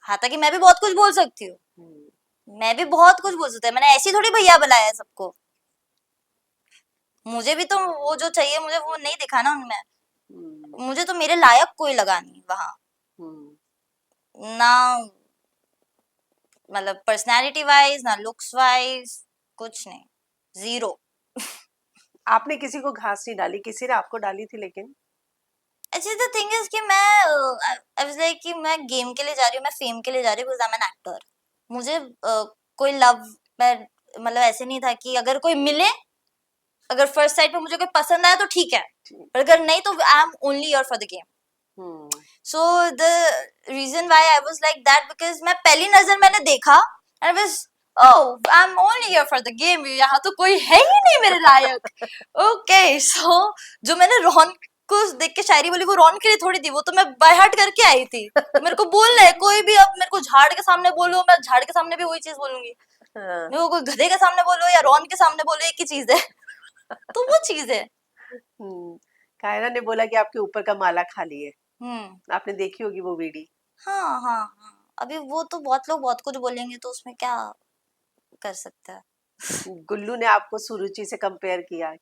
हालांकि मैं भी बहुत कुछ बोल सकती हूँ, हम्म, मैं भी बहुत कुछ बोल सकती हूँ, मैंने ऐसी थोड़ी भैया बुलाया है सबको, मुझे भी तो वो जो चाहिए मुझे वो नहीं दिखा ना उनमें, हम्म, मुझे तो मेरे लायक कोई लगा नहीं वहां, हम्म। ना मतलब पर्सनालिटी वाइज ना लुक्स वाइज, कुछ नहीं, जीरो। आपने किसी को घास नहीं डाली, किसी ने आपको डाली थी लेकिन। एक्चुअली द थिंग इज कि मैं आई वाज लाइक कि मैं गेम के लिए जा रही हूँ, मैं फेम के लिए जा रही हूँ, because I am an actor. मुझे कोई लव मैं मतलब ऐसे नहीं था कि अगर कोई मिले, अगर फर्स्ट साइड पे मुझे कोई पसंद आया तो ठीक है, ठीक। पर अगर नहीं तो I am only here for the game. Hmm, so the reason why I was like that, because मैं पहली नजर मैंने देखा and was oh I am only here for the game, यहाँ तो कोई है ही नहीं मेरे लायक। ओके सो जो मैंने रॉन को देख के शायरी बोली, वो रॉन के लिए थोड़ी थी, वो तो मैं बाय हार्ट करके आई थी, तो मेरे को बोलना है कोई भी, अब मेरे को झाड़ के सामने बोलो, मैं झाड़ के सामने भी वही चीज बोलूंगी, हाँ, मेरे को कोई गधे के सामने बोलो या रॉन के सामने बोलो, एक ही चीज है। तो वो चीज है। कायरा ने बोला कि आपके ऊपर का माला खाली है। हम्म। आपने देखी होगी वो वीडियो। हाँ हाँ हाँ, अभी वो तो बहुत लोग बहुत कुछ बोलेंगे तो उसमें क्या कर सकता है। गुल्लू ने आपको सुरुचि से कंपेयर किया।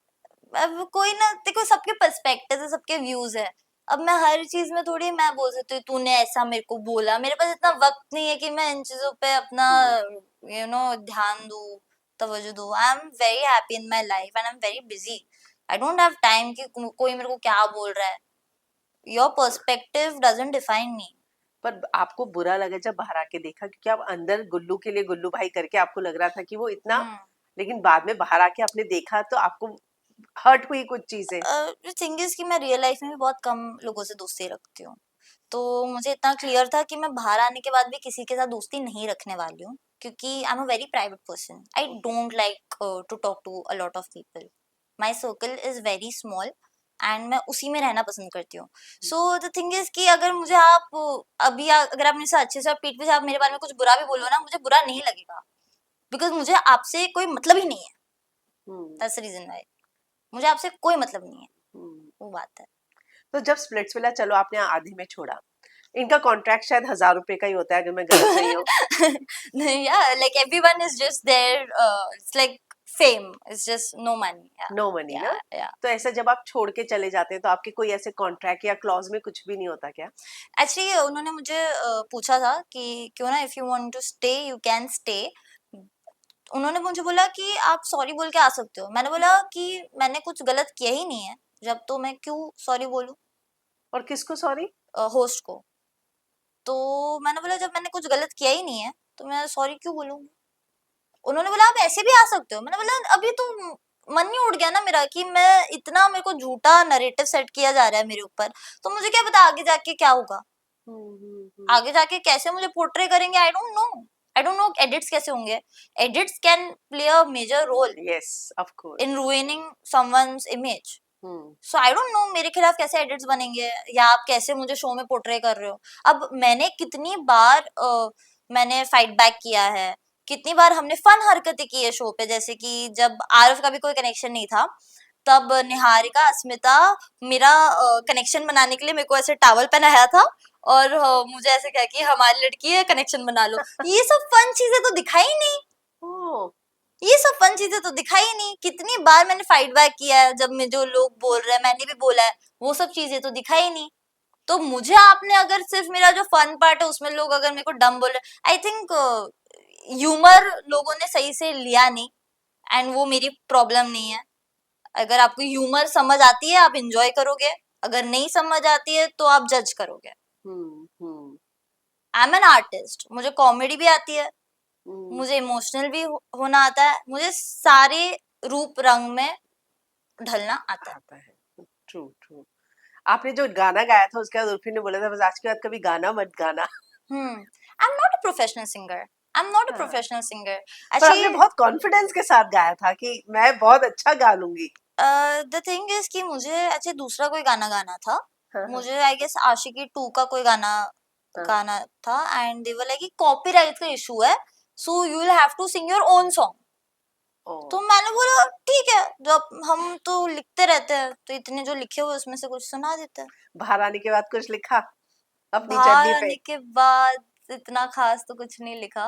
अब कोई ना, देखो सबके पर्सपेक्टिव है, सबके व्यूज है, अब मैं हर चीज में थोड़ी मैं बोल सकती हूँ तूने ऐसा मेरे को बोला, मेरे पास इतना वक्त नहीं है कि मैं इन चीजों पे अपना हम्म, ध्यान दूँ, तवज्जो दूँ। I am very happy in my life and I am very busy, I don't have time कि कोई मेरे को क्या बोल रहा है, योर पर्सपेक्टिव डजंट डिफाइन मी। पर आपको बुरा लगा जब बाहर आके देखा, क्योंकि आप अंदर गुल्लू के लिए गुल्लू भाई करके आपको लग रहा था कि वो इतना, हम्म। लेकिन बाद में बाहर आके आपने देखा तो आपको हर्ट हुई कुछ चीजें। थिंग इज कि मैं रियल लाइफ में भी बहुत कम लोगों से दोस्ती रखती हूँ, तो मुझे इतना क्लियर था कि मैं बाहर आने के बाद भी किसी के साथ दोस्ती नहीं रखने वाली हूँ, क्योंकि I am a very private person, I don't like to talk to a lot of people, my circle is very small and मैं उसी में रहना पसंद करती हूँ। सो द थिंग इज कि अगर मुझे आप अगर आप मेरे से अच्छे से आप पीठ पीछे आप मेरे बारे में कुछ बुरा भी बोलो ना, मुझे बुरा नहीं लगेगा, बिकॉज मुझे आपसे कोई मतलब ही नहीं है, हम्म, दैट्स द रीजन व्हाई, मुझे आपसे कोई मतलब नहीं है, हम्म। वो बात है। तो जब स्प्लिट्सविला चलो आपने आधे में छोड़ा, इनका कॉन्ट्रैक्ट शायद 1,000 रुपए का ही होता है अगर मैं गलत नहीं हूँ। Yeah, like everyone is just there. It's like fame. It's just no money. Yeah, no money ना? yeah, yeah. तो ऐसा जब आप छोड़ के चले जाते हैं तो आपके कोई ऐसे कॉन्ट्रैक्ट या क्लॉज में कुछ भी नहीं होता क्या? Actually, उन्होंने मुझे पूछा था कि क्यों ना if you want to stay, you can stay. उन्होंने मुझे बोला कि आप सॉरी बोल के आ सकते हो, मैंने बोला कि मैंने कुछ गलत किया ही नहीं है, जब तो मैं क्यों सॉरी बोलूं और किसको सॉरी? होस्ट को, तो मैंने बोला जब मैंने कुछ गलत किया ही नहीं है तो मैं सॉरी क्यों बोलूंगी। उन्होंने बोला आप ऐसे भी आ सकते हो, मैंने बोला अभी तो मन नहीं उठ गया ना मेरा कि मैं इतना, मेरे को झूठा नरेटिव सेट किया जा रहा है मेरे ऊपर, तो मुझे क्या पता आगे जाके क्या होगा, हम्म, आगे जाके कैसे मुझे पोर्ट्रे करेंगे, I don't know. I don't know edits कैसे होंगे. Edits can play a major role yes of course. In ruining someone's image. So I don't know मेरे खिलाफ कैसे एडिट्स बनेंगे, या आप कैसे मुझे शो में पोर्ट्रे कर रहे हो. अब मैंने कितनी बार मैंने फाइट बैक किया है, कितनी बार हमने फन हरकतें की है शो पे, जैसे कि जब आरव का भी कोई कनेक्शन नहीं था, तब निहारिका अस्मिता मेरा कनेक्शन बनाने के लिए मेरे को ऐसे टावल पहनाया था, और मुझे ऐसे कहा कि हमारी लड़की है कनेक्शन बना लो. ये सब फन चीजें तो दिखाई नहीं. ओह. ये सब फन चीजें तो दिखाई नहीं. कितनी बार मैंने फाइट बैक किया है, जब में जो लोग बोल रहे हैं मैंने भी बोला है, वो सब चीजें तो दिखाई नहीं. तो मुझे आपने अगर सिर्फ मेरा जो फन पार्ट है उसमें लोग अगर मेरे को डम बोल रहे, आई थिंक ह्यूमर लोगों ने सही से लिया नहीं, एंड वो मेरी प्रॉब्लम नहीं है. अगर आपको ह्यूमर समझ आती है आप इंजॉय करोगे, अगर नहीं समझ आती है तो आप जज करोगे. हम्म. आई एम एन आर्टिस्ट, मुझे कॉमेडी भी आती है, हम्म. मुझे इमोशनल भी होना आता है, मुझे सारे रूप रंग में ढलना आता है. आता है. True true. आपने जो गाना गाया था उसके बाद उर्फी ने बोला था बस आज के बाद कभी गाना मत गाना. I am not a professional singer. I am not a हाँ. Professional singer. पर आपने एक्चुअली बहुत कॉन्फिडेंस के साथ गाया था कि मैं बहुत अच्छा गा लूंगी. द थिंग इज कि मुझे एक्चुअली दूसरा कोई गाना गाना था. हाँ, हाँ, मुझे आई गेस आशिकी 2 का कोई गाना हाँ. गाना था, एंड दे वर लाइक कि कॉपीराइट का इशू है, so you will have to sing your own song. तो ओह. मैंने बोला ठीक है, जब हम तो लिखते रहते हैं तो इतने जो लिखे हुए उसमें से कुछ सुना देते हैं. बाहर आने के बाद कुछ लिखा अपनी बाहर जर्नी पे. आने के बाद इतना खास तो कुछ नहीं लिखा,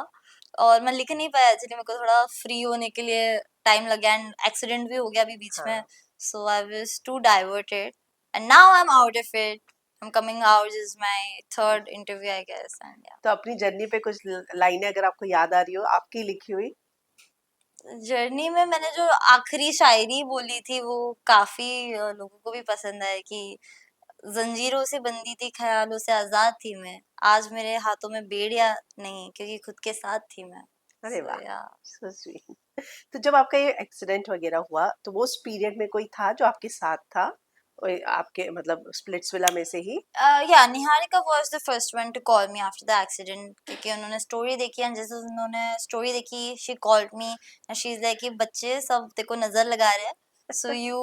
और मैं लिख नहीं पाया एक्चुअली. मेरे को थोड़ा फ्री होने के लिए टाइम लग गया, एंड एक्सीडेंट भी हो गया अभी बीच में, हाँ. So I was too diverted, and now I am out of it. I am coming out, this is my third interview I guess, and तो अपनी जर्नी पे कुछ लाइनें अगर आपको याद आ रही हो आपकी लिखी हुई. जर्नी में मैंने जो आखिरी शायरी बोली थी वो काफी लोगों को भी पसंद है, कि जंजीरों से बंधी थी ख्यालों से आजाद थी मैं, आज मेरे हाथों में बेड़ियां नहीं क्योंकि खुद के साथ थी मैं. अरे So, वाह. yeah. So sweet. तो जब आपका ये एक्सीडेंट वगैरह हुआ तो वो उस पीरियड में कोई था जो आपके साथ था आपके मतलब स्प्लिट्सविला में से ही. Yeah, Niharika was the first one to call me after the accident, क्योंकि उन्होंने स्टोरी देखी, एंड जैसे उन्होंने स्टोरी देखी she called me and she's like कि बच्चे सब तेरे को नजर लगा रहे हैं, so you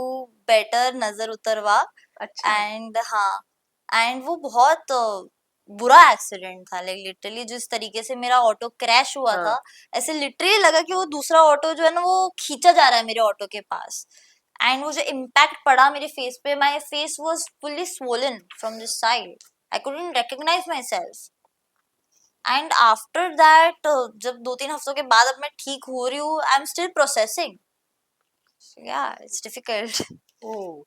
better नजर उतरवा. अच्छा. एंड हाँ, एंड वो बहुत बुरा एक्सीडेंट था, लाइक लिटरली जिस तरीके से मेरा ऑटो क्रैश हुआ हाँ. था, ऐसे लिटरली लगा कि वो दूसरा ऑटो जो है ना वो खींचा जा रहा है मेरे ऑटो के पास. एंड वो जो इम्पैक्ट पड़ा मेरे फेस पे, my face was fully swollen from this side, I couldn't recognise myself. And after that जब 2-3 हफ्तों के बाद अब मैं ठीक हो रही हूँ, आई एम स्टिल प्रोसेसिंग. या इट्स डिफिकल्ट. ओह.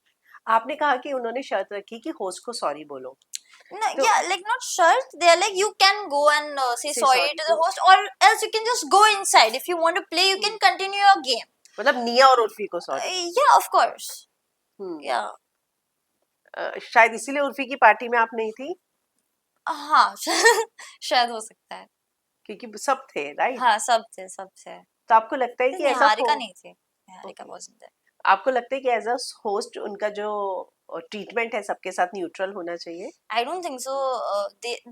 आपने कहा कि उन्होंने शर्त रखी कि होस्ट को सॉरी बोलो. No, तो yeah, like not shirts. They are like you can go and say से sorry सॉरी to the को host, or else you can just go inside. If you want to play, you can continue your game. मतलब निया और उर्फी को sorry. Yeah, of course. Hmm. Yeah. शायद इसीलिए उर्फी की party में आप नहीं थी हाँ शायद हो सकता है. क्योंकि सब थे राइट. हाँ सब थे, सब थे. तो आपको लगता है कि ऐसा निहारिका नहीं थी, निहारिका Okay. wasn't there. आपको लगता है कि एज अ होस्ट उनका जो ट्रीटमेंट है सबके साथ न्यूट्रल होना चाहिए. I don't think so.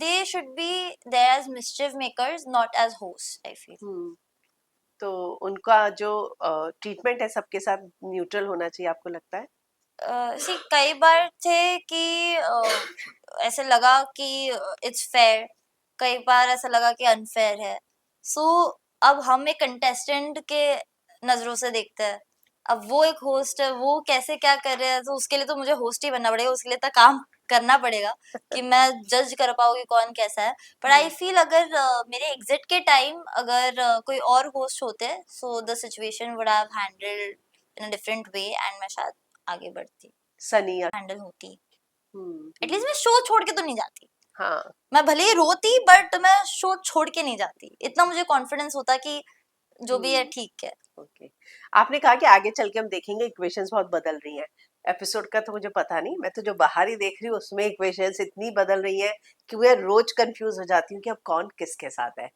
They should be there as mischief makers, not as hosts, I feel. हम्म. तो उनका जो ट्रीटमेंट है सबके साथ न्यूट्रल होना चाहिए आपको लगता है. See, कई बार थे कि ऐसे लगा कि इट्स फेयर, कई बार ऐसा लगा कि अनफेयर है. सो अब हम एक कंटेस्टेंट के नजरों से देखते हैं, अब वो एक होस्ट है, वो कैसे क्या कर रहे हैं, तो उसके लिए तो मुझे होस्ट ही बनना पड़ेगा, उसके लिए तो काम करना पड़ेगा कि मैं जज कर पाऊंगी कौन कैसा है. पर आई फील अगर मेरे एग्जिट के टाइम अगर कोई और होस्ट होते, so the situation would have handled in a different way, and मैं शायद आगे बढ़ती, सनी. हैंडल होती. हम्म. एटलीस्ट मैं शो छोड़ के तो नहीं जाती. हाँ. मैं भले ही रोती बट मैं शो छोड़ के नहीं जाती, इतना मुझे कॉन्फिडेंस होता कि जो भी है ठीक है. ओके. आपने कहा कि आगे चल के हम देखेंगे इक्वेशंस बहुत बदल रही हैं. एपिसोड का तो मुझे पता नहीं, मैं तो जो बाहर ही देख रही हूँ उसमें इक्वेशंस इतनी बदल रही हैं कि मैं रोज कंफ्यूज हो जाती हूँ कि अब कौन किसके साथ है.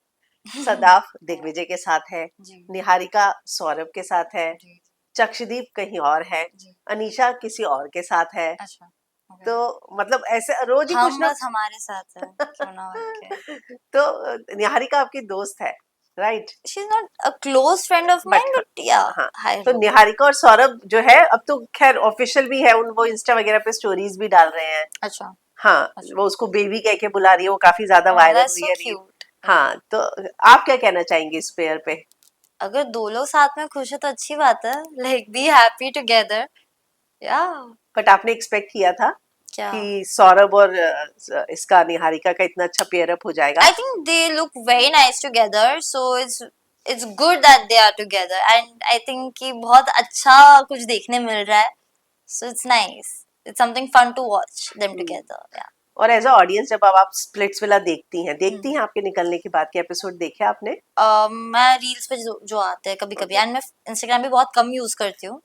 सदाफ दिग्विजय के साथ है, जी निहारिका सौरभ के साथ है, जी चक्षदीप कहीं और है, जी. अनीशा किसी और के साथ है. अच्छा okay. तो मतलब ऐसे रोज ही कुछ हम ना. बस हमारे साथ है क्यों ना हो के. तो निहारिका आपकी दोस्त है right? She is not a close friend of mine, but but या हाँ, हाय तो निहारिका और सौरभ जो है अब तो खैर ऑफिशियल भी है, उन वो इंस्टा वगैरह पे स्टोरीज भी डाल रहे हैं। अच्छा, हाँ, अच्छा, वो उसको बेबी कह के बुला रही है, वो काफी ज्यादा वायरल दैट्स हुई सो है रील। क्यूट। हाँ, तो आप क्या कहना चाहेंगे इस पेयर पे? अगर दो लोग साथ में खुश है तो अच्छी बात है, लाइक बी हैप्पी टुगेदर। या बट आपने एक्सपेक्ट किया था क्या, कि सौरभ और इसका निहारिका का इतना अच्छा पेयर अप हो जाएगा? I think they look very nice together, so it's good that they are together, and I think कि बहुत अच्छा कुछ देखने मिल रहा है, so it's nice. It's something fun to watch them hmm. together. Yeah. और एज अ ऑडियंस जब अब आप स्प्लिट्स विला देखती हैं आपके निकलने के बाद के एपिसोड देखे आपने? मैं रील्स पे जो आते हैं कभी कभी, एंड मैं इंस्टाग्राम भी बहुत कम यूज करती हूँ,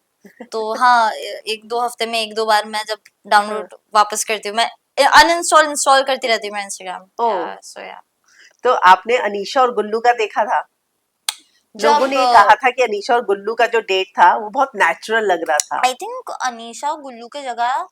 तो हाँ, एक दो हफ्ते में एक दो बार मैं जब हाँ। डाउनलोड वापस करती हूँ, मैं अनइंस्टॉल इंस्टॉल करती रहती हूँ मैं इंस्टाग्राम। ओ, सो या तो आपने अनीशा और गुल्लू का देखा था? लोगों जब ने ये कहा था कि अनीशा और गुल्लू का जो डेट था वो बहुत नेचुरल लग रहा था। आई थिंक अनीशा गुल्लू के जगह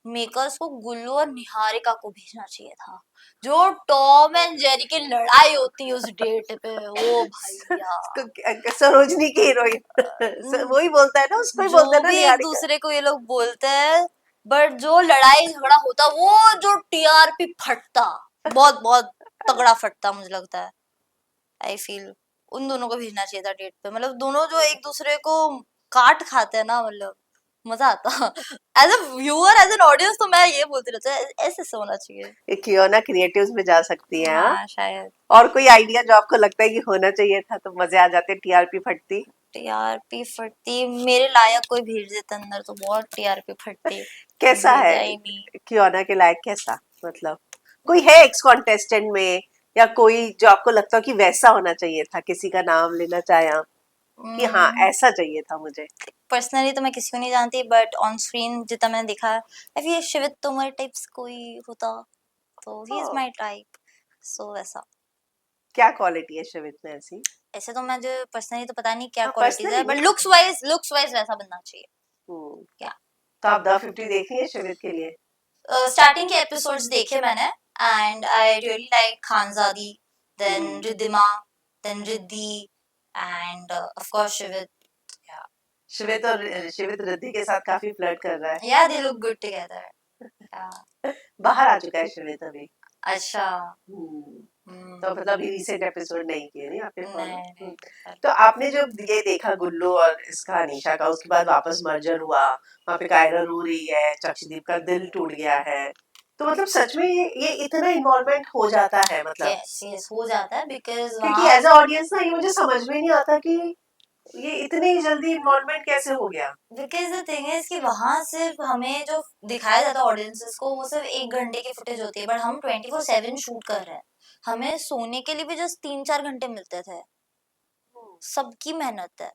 मेकर्स को गुल्लू और निहारिका को भेजना चाहिए था। जो टॉम एंड जेरी की लड़ाई होती है उस डेट पे, ओ भैया, सरोजनी की हीरोइन वही बोलता है ना, उसको ही जो बोलता है ना भी एक निहारिका। दूसरे को ये लोग बोलते हैं, बट जो लड़ाई झगड़ा होता वो जो टीआरपी फटता, बहुत बहुत तगड़ा फटता मुझे लगता है। आई फील उन दोनों को भेजना चाहिए था डेट पे, मतलब दोनों जो एक दूसरे को काट खाते हैं ना, मतलब मजा आता। As a viewer, as an audience, तो मैं ये बोलती रहती हूँ ऐसे से होना चाहिए। ये कियोना क्रिएटिव्स में जा सकती है, हाँ? हाँ शायद। और कोई आइडिया जो आपको लगता है कि होना चाहिए था तो मजे आ जाते, टीआरपी फटती? टीआरपी फटती, मेरे लायक कोई भेज देता अंदर तो बहुत टीआरपी फटती। कैसा है भेजा ही नहीं। कियोना के लायक? कैसा मतलब, कोई है एक्स कॉन्टेस्टेंट में, या कोई जो आपको लगता हो कि वैसा होना चाहिए था? किसी का नाम लेना चाहे आप कि हाँ ऐसा चाहिए था मुझे? पर्सनली तो मैं किसी को नहीं जानती, बट ऑन स्क्रीन जितना मैंने देखा है, आई फील शिवित तोमर टाइप्स कोई होता तो ही इज हाँ, माय टाइप, सो वैसा। क्या क्वालिटी है शिवित में ऐसी? ऐसे तो मुझे पर्सनली तो पता नहीं क्या हाँ, क्वालिटीज है, पर्सनली बट नहीं। लुक्स वाइज वैसा बनना चाहिए। हम्म। क्या, तो आप द 50 देख रही है शिवित के लिए? स्टार्टिंग के एपिसोड्स देखे मैंने, and I really like Khanzaadi, then Riddhima, then Riddhi, and of course Shivit. Shivit और शिवित रिद्धि के साथ काफी फ्लर्ट कर रहा है। या दे लुक गुड टुगेदर। बाहर आ चुका है शिवित अभी। अच्छा। तो मतलब अभी रिसेंट एपिसोड नहीं किए नहीं आपने फॉलो? नहीं नहीं। तो आपने जो ये देखा गुल्लू और इसका अनीशा का, उसके बाद वापस मर्जर हुआ, वहाँ पे कायरा रो रही है, चक्षदीप का दिल टूट गया है, तो मतलब सच में ये इतना इन्वॉल्वमेंट हो जाता है मतलब? यस यस हो जाता है, बिकॉज क्योंकि वहाँ एज अ ऑडियंस ना ये मुझे समझ में नहीं आता कि ये इतनी जल्दी इन्वॉल्वमेंट कैसे हो गया। बिकॉज द थिंग इज कि वहाँ सिर्फ हमें जो दिखाया जाता है ऑडियंसेस को, वो सिर्फ 1 घंटे की फुटेज होती है, बट हम 24/7 शूट कर रहे हैं। हमें सोने के लिए भी जस्ट 3-4 घंटे मिलते थे। सबकी मेहनत है।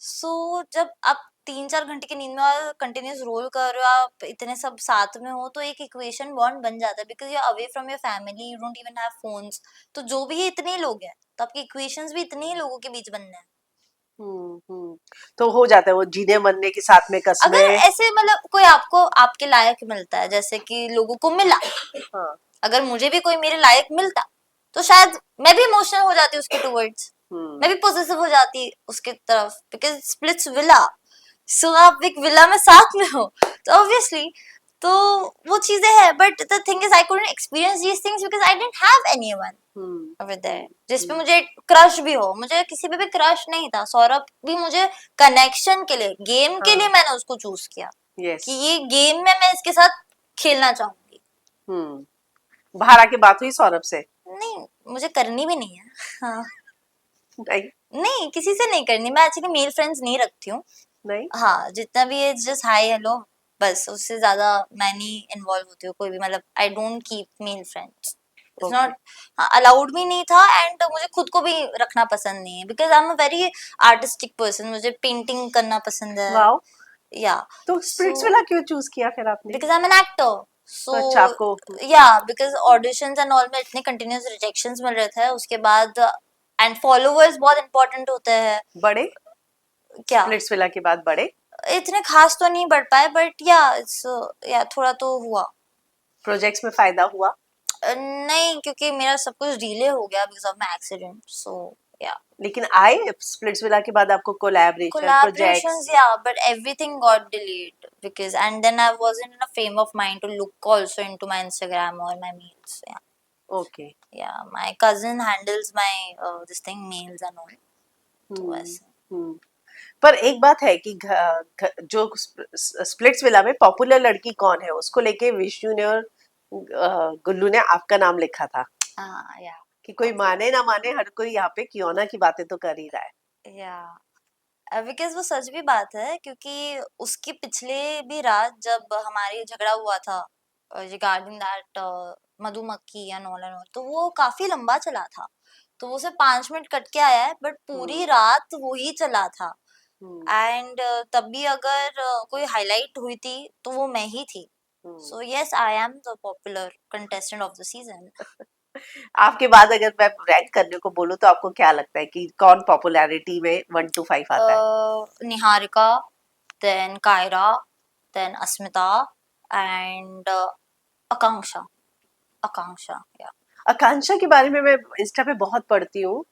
सो जब आप 3-4 घंटे की नींद में और कंटिन्यूस रोल कर रहे हो, आप इतने सब साथ में हो, तो एक इक्वेशन बॉन्ड बन जाता है, because you away from your family, you don't even have phones. तो जो भी ये इतने लोग हैं, तो आपके इक्वेशंस भी इतने ही लोगों के बीच बनने हैं। तो हो जाता है वो जीने मरने के साथ में अगर कसमें। ऐसे मतलब कोई आपको आपके लायक मिलता है, जैसे कि लोगों को मिला, हाँ। अगर मुझे भी कोई मेरे लायक मिलता, तो शायद मैं भी इमोशनल हो जाती उसके टुवर्ड्स, मैं भी पॉजिटिव हो जाती उसके तरफ, बिकॉज स्प्लिट्स विला, सो आप एक विला में साथ में हो, तो ऑब्वियसली तो वो चीजें हैं। But the thing is I couldn't experience these things because I didn't have anyone over there जिस पे मुझे क्रश भी हो। मुझे किसी पे भी क्रश नहीं था। सौरभ भी मुझे कनेक्शन के लिए, गेम के लिए मैंने उसको चूज किया कि ये गेम में मैं इसके साथ खेलना चाहूंगी। बाहर आके बात हुई सौरभ से? नहीं, मुझे करनी भी नहीं है। हाँ, नहीं। नहीं किसी से नहीं करनी, मैं एक्चुअली मेल फ्रेंड्स नहीं रखती हूँ। नहीं। हाँ, जितना भी है जस्ट हाय हेलो, बस उससे ज्यादा मैं नहीं इन्वॉल्व होती हूँ कोई भी, मतलब I don't keep male friends, it's not allowed भी नहीं था, एंड मुझे खुद को भी रखना पसंद नहीं है, because I am a very artistic person, मुझे पेंटिंग करना पसंद है। वाओ। या तो स्प्लिट्सविला क्यों चूज किया फिर आपने? Because I am an actor, so अच्छा, आपको या बिकॉज ऑडिशंस एंड ऑल में इतने कंटिन्यूस रिजेक्शंस मिल रहे थे, उसके बाद एंड फॉलोअर्स बहुत इंपॉर्टेंट होते हैं। बड़े क्या स्प्लिट्सविला के बाद बड़े? इतने खास तो नहीं बढ़ पाए, बट या इट्स या थोड़ा तो हुआ। प्रोजेक्ट्स में फायदा हुआ? नहीं, क्योंकि मेरा सब कुछ डिले हो गया because of my accident, so yeah. लेकिन आए स्प्लिट्सविला के बाद आपको collaboration Collaborations, projects? yeah, but everything got deleted because, and then I wasn't in a frame of mind to look also into my Instagram or my mails. Yeah, okay. yeah. My cousin handles my this thing mails and all. तो हम्म. वैसे हम्म. पर एक बात है कि जो Splitsvilla में popular लड़की कौन है उसको लेके विष्णु ने और गुल्लू ने आपका नाम लिखा था हाँ या कि कोई माने ना माने हर कोई यहाँ पे कियोना की बातें तो कर ही रहा है. या बिकॉज वो सच भी बात है क्योंकि उसकी पिछले भी रात जब हमारी झगड़ा हुआ था रिगार्डिंग दैट मधुमक्खी एंड ऑल तो वो काफी लंबा चला था तो वो सिर्फ 5 मिनट कट के आया है बट पूरी रात वो ही चला था हम्म. एंड तब भी अगर कोई हाईलाइट हुई थी तो वो मैं ही थी सो yes I am the popular contestant of the season आपके बाद अगर मैं रैंक करने को बोलूँ तो आपको क्या लगता है कि कौन पॉपुलैरिटी में 1 to 5 आता है? Niharika then Kyra, then Asmita, and Akanksha. Akanksha, yeah. आकांक्षा के बारे में मैं इंस्टा पे बहुत पढ़ती हूँ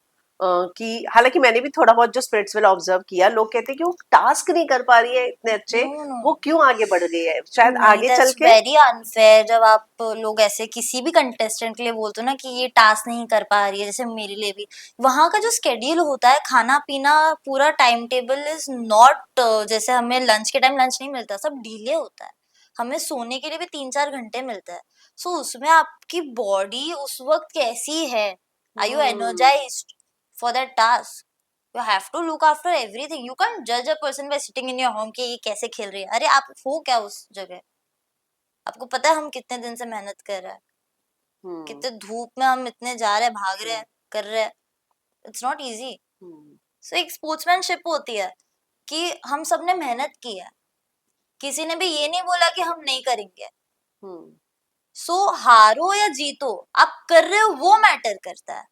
कि हालांकि मैंने भी थोड़ा बहुत जो स्प्लिट्सविला ऑब्जर्व किया लोग कहते हैं कि वो टास्क नहीं कर पा रही है इतने अच्छे. No, वो क्यों आगे बढ़ गई है शायद नहीं, आगे चल that's के. very unfair जब आप लोग ऐसे किसी भी कंटेस्टेंट के लिए बोलते हो ना कि ये टास्क नहीं कर पा रही है जैसे मेरे लिए भी वहां का जो स्केड्यूल होता है खाना पीना पूरा टाइम टेबल इज नॉट जैसे हमें लंच के टाइम लंच नहीं मिलता सब डिले होता है हमें सोने के लिए भी 3-4 घंटे मिलता है सो उसमें आपकी बॉडी उस वक्त कैसी है are you energised for that task you have to look after everything you can't judge a person by sitting in your home कि ये कैसे खेल रही है अरे आप हो क्या उस जगह आपको पता है हम कितने दिन से मेहनत कर रहे हैं हम्म. कितने धूप में हम इतने जा रहे हैं भाग रहे हैं कर रहे हैं इट्स नॉट इजी सो एक स्पोर्ट्समैनशिप होती है कि हम सबने मेहनत की है किसी ने भी ये नहीं बोला कि हम नहीं करेंगे सो हारो या जीतो आप कर रहे हो वो मैटर करता है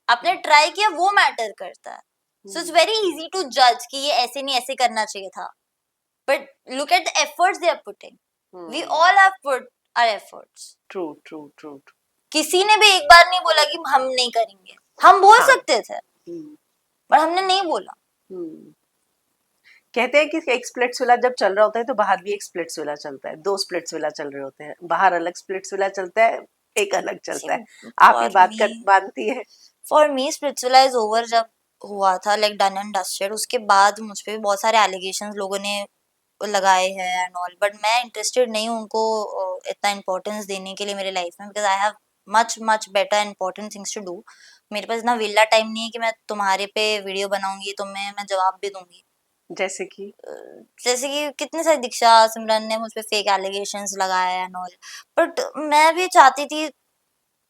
आपने ट्राई किया वो मैटर करता है so it's very easy to जज कि ये ऐसे नहीं ऐसे करना चाहिए था but look at the efforts they are putting we all have put our efforts true true true. किसी ने भी एक बार नहीं बोला कि हम नहीं करेंगे हम बोल हाँ. सकते थे पर हमने नहीं बोला. कहते हैं कि एक स्प्लिट्सविला जब चल रहा होता है तो बाहर भी एक स्प्लिट्सविला चलता है. 2 स्प्लिट्सविला चल रहे होते हैं बाहर अलग स्प्लिट्सविला चलता है एक अलग चलता है. आप ये बात कर मानती है? For me Splitsvilla is over जब हुआ था लाइक डन एंड डस्टेड उसके बाद मुझ पे भी बहुत सारे एलिगेशंस लोगों ने लगाए हैं एंड ऑल बट मैं इंटरेस्टेड नहीं हूँ उनको इतना इम्पोर्टेंस देने के लिए मेरे लाइफ में because I have much better important things to do. मेरे पास इतना विला टाइम नहीं है कि मैं तुम्हारे पे वीडियो बनाऊंगी तो मैं जवाब भी दूंगी. जैसे कि कितने सारी दीक्षा सिमरन ने मुझ पे फेक एलिगेशंस लगाए एंड ऑल बट मैं भी चाहती थी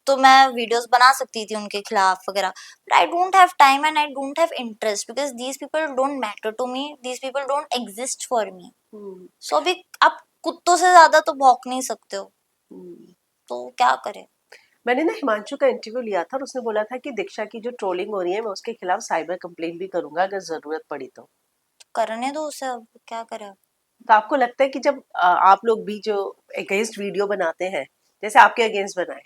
तो मैं वीडियोस बना सकती थी उनके खिलाफ वगैरह but I don't have time and I don't have interest because these people don't matter to me these people don't exist for me so अभी आप कुत्तों से ज्यादा तो भौंक नहीं सकते हो तो क्या करें. मैंने ना हिमांशु का इंटरव्यू लिया था और उसने बोला था कि दीक्षा की जो ट्रोलिंग हो रही है मैं उसके खिलाफ साइबर कंप्लेंट भी करूंगा अगर जरूरत पड़ी तो. करने दो उसे अब क्या करें. तो आपको लगता है कि जब आप लोग भी जो अगेंस्ट वीडियो बनाते हैं जैसे आपके अगेंस्ट बनाए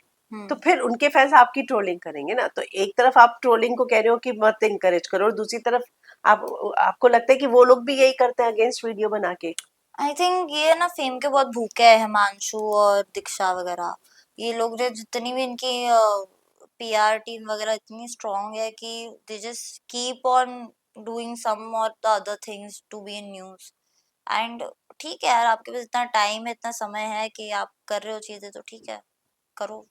तो फिर उनके फैंस आपकी ट्रोलिंग करेंगे ना तो एक तरफ आप ट्रोलिंग को कह रहे हो कि मत इंकरेज करो और दूसरी तरफ आपको लगता है कि वो लोग भी यही करते हैं अगेंस्ट वीडियो बना के. आई थिंक ये ना फेम के बहुत भूखे हैं हिमांशु और दीक्षा वगैरह ये लोग जो जितनी भी इनकी पीआर टीम वगैरह इतनी स्ट्रांग है कि they just keep on doing some और the other things to be in news and ठीक है यार आपके पास इतना टाइम है इतना समय है कि आप कर रहे हो चीजें तो ठीक है करो.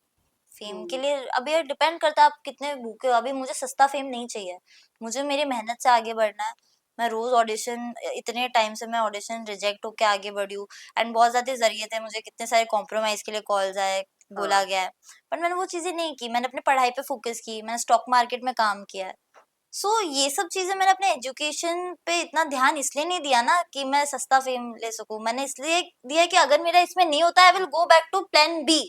फेम के लिए अभी ये डिपेंड करता है आप कितने भूखे हो. अभी मुझे सस्ता फेम नहीं चाहिए मुझे मेरी मेहनत से आगे बढ़ना है. मैं रोज ऑडिशन इतने टाइम से मैं ऑडिशन रिजेक्ट होके आगे बढ़ी हूँ एंड बहुत ज्यादा जरिए थे मुझे कितने सारे कॉम्प्रोमाइज के लिए कॉल्स आए बोला गया है पर मैंने वो चीजें नहीं की. मैंने अपनी पढ़ाई पे फोकस की मैंने स्टॉक मार्केट में काम किया है. सो ये सब चीजें मैंने अपने एजुकेशन पे इतना ध्यान इसलिए नहीं दिया ना कि मैं सस्ता फेम ले सकूं. मैंने इसलिए दिया कि अगर मेरा इसमें नहीं होता I will go back to plan B.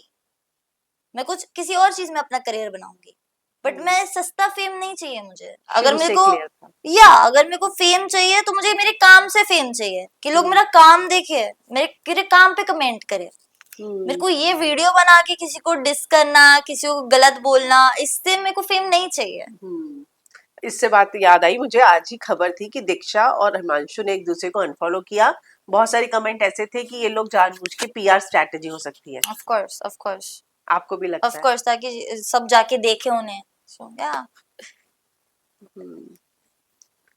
मैं कुछ किसी और चीज में अपना करियर बनाऊंगी बट मैं सस्ता फेम नहीं चाहिए मुझे. अगर मेरे को अगर मेरे को फेम चाहिए तो मुझे मेरे काम से फेम चाहिए कि लोग मेरा काम देखे मेरे काम पे कमेंट करे. मेरे को ये वीडियो बना के किसी को डिस करना किसी को गलत बोलना इससे मेरे को फेम नहीं चाहिए. इससे बात याद आई मुझे, आज ही खबर थी कि दीक्षा और हिमांशु ने एक दूसरे को अनफॉलो किया। बहुत सारे कमेंट ऐसे थे कि ये लोग जानबूझ के पीआर स्ट्रैटेजी हो सकती है। ऑफ कोर्स, ऑफ कोर्स, आपको भी ऑफ लगता है? कोर्स, ताकि सब जाके देखे उन्हें। सो या हम्म।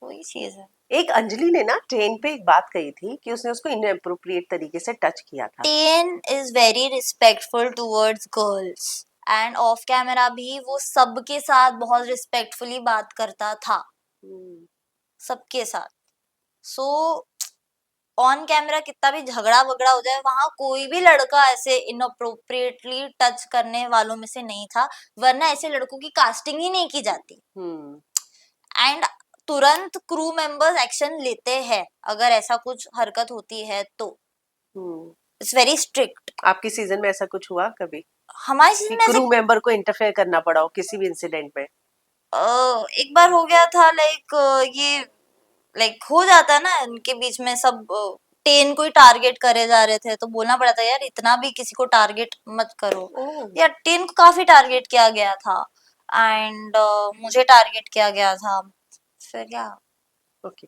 वही चीज है। एक अंजलि ने ना ट्रेन पे एक बात कही थी कि उसने उसको इनअप्रोप्रिएट तरीके से टच किया था। Ten is very respectful towards girls end of camera भी वो सबके साथ बहुत रिस्पेक्टफुली बात करता था, हम्म, सबके साथ। सो ऑन कैमरा कितना भी झगड़ा वगड़ा हो जाए, वहां कोई भी लड़का ऐसे इनअप्रोप्रिएटली टच करने वालों में से नहीं था, वरना ऐसे लड़कों की कास्टिंग ही नहीं की जाती। हम्म, एंड तुरंत क्रू मेंबर्स एक्शन लेते हैं अगर ऐसा कुछ हरकत होती है तो। हम्म। It's very strict. आपकी सीजन में ऐसा कुछ हुआ कभी हमारे कि सीजन में ऐसे क्रू मेंबर को इंटरफेयर करना पड़ा हो किसी भी इंसिडेंट में? एक बार हो गया था, लाइक ये लाइक हो जाता है ना इनके बीच में, सब टेन को ही टारगेट करे जा रहे थे तो बोलना पड़ा था यार इतना भी किसी को टारगेट मत करो। ओह, यार टेन को काफी टारगेट किया गया था एंड मुझे टारगेट किया गया था। फिर क्या, ओके।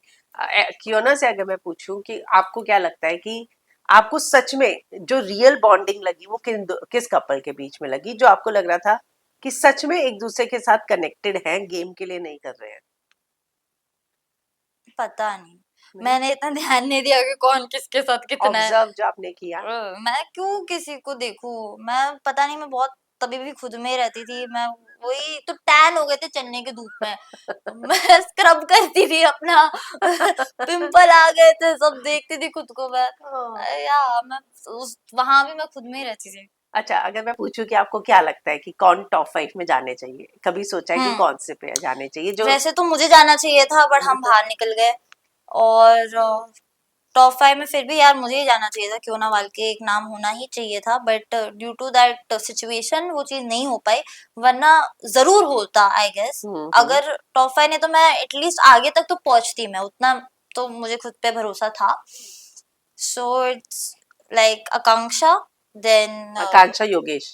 कियोना से अगर मैं पूछूं कि आपको क्या लगता है कि आपको सच में जो रियल बॉन्डिंग लगी वो किस कपल के बीच में लगी, जो आपको लग रहा था कि सच में एक दूसरे के साथ कनेक्टेड हैं, गेम के लिए नहीं कर रहे हैं? पता नहीं, नहीं, मैंने इतना ध्यान नहीं दिया कि कौन किसके साथ कितना है। ऑब्जर्व जो आपने किया। मैं क्यों किसी को देखूं, मैं पता नहीं, मैं बहुत तभी भी खुद में ही रहती थी। मैं वही तो टैन हो गए थे चेन्नई के धूप में। मैं स्क्रब करती थी अपना, पिंपल आ गए थे, सब देखती थी खुद को मैं। हाँ। या मैं उस वहां भी मैं खुद में ही रहती थी। अच्छा, अगर मैं पूछूं कि आपको क्या लगता है कि कौन टॉप 5 में जाने चाहिए, कभी सोचा है कि हम्म, कौन से पे जाने चाहिए जो? वैसे तो मुझे जाना चाहिए था बट हम बाहर निकल गए। और टॉप 5 में फिर भी यार मुझे ही जाना चाहिए था, क्यों ना वाल के एक नाम होना ही चाहिए था, but due to that situation वो चीज नहीं हो पाई, वरना जरूर होता आई गेस। हम्म। अगर टॉप 5 नहीं तो मैं एटलीस्ट आगे तक तो पहुंचती, मैं उतना तो मुझे खुद पे भरोसा था। So it's like Akanksha, then Akanksha Yogesh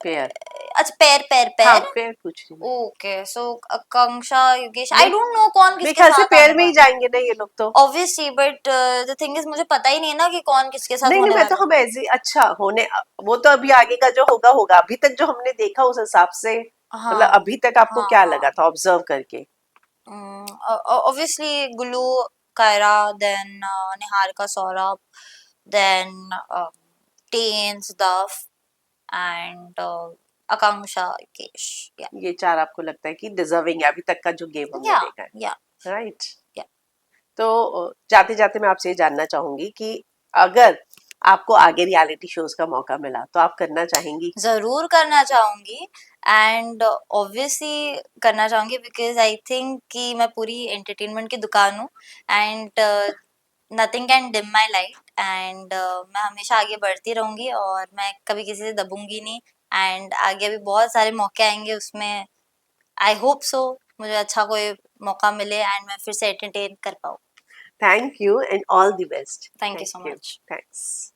pair. अच्छा पैर पैर हाँ, पैर। पेयर पूछ रही हूँ। ओके सो आकांक्षा योगेश, आई मेरे डोंट नो कौन मेरे किसके ख्याल से साथ पेयर आने में ही वाला है। जाएंगे ना ये लोग तो। Obviously but the thing is मुझे पता ही नहीं है ना कि कौन किसके साथ नहीं नहीं, होने मैं तो वाला हम ऐसे अच्छा होने, वो तो अभी आगे का जो होगा होगा, अभी तक जो हमने देखा उस हिसाब से, है। मतलब हाँ अभी तक आपको हाँ क्या हाँ। लगा था ऑब्जर्व करके? Obviously Gullu, Kaira, then Niharika, Saurabh, then टेन, सदफ एंड आकांक्षा, केश। या ये 4 आपको लगता है कि डिजर्विंग है अभी तक का जो गेम हमने या देखा है? या राइट। या तो जाते जाते मैं आपसे ये जानना चाहूंगी कि अगर आपको आगे रियलिटी शोज का मौका मिला तो आप करना चाहेंगी? जरूर करना चाहूंगी एंड ऑब्वियसली करना चाहूंगी, बिकॉज आई थिंक कि मैं पूरी एंटरटेनमेंट की दुकान हूँ and nothing can dim my light and मैं हमेशा आगे बढ़ती रहूंगी और मैं कभी किसी से दबूंगी नहीं। एंड आगे भी बहुत सारे मौके आएंगे उसमें, आई होप सो मुझे अच्छा कोई मौका मिले एंड मैं फिर से एंटरटेन कर पाऊँ। Thank you and all the best. Thank you thank so you. Much. Thanks.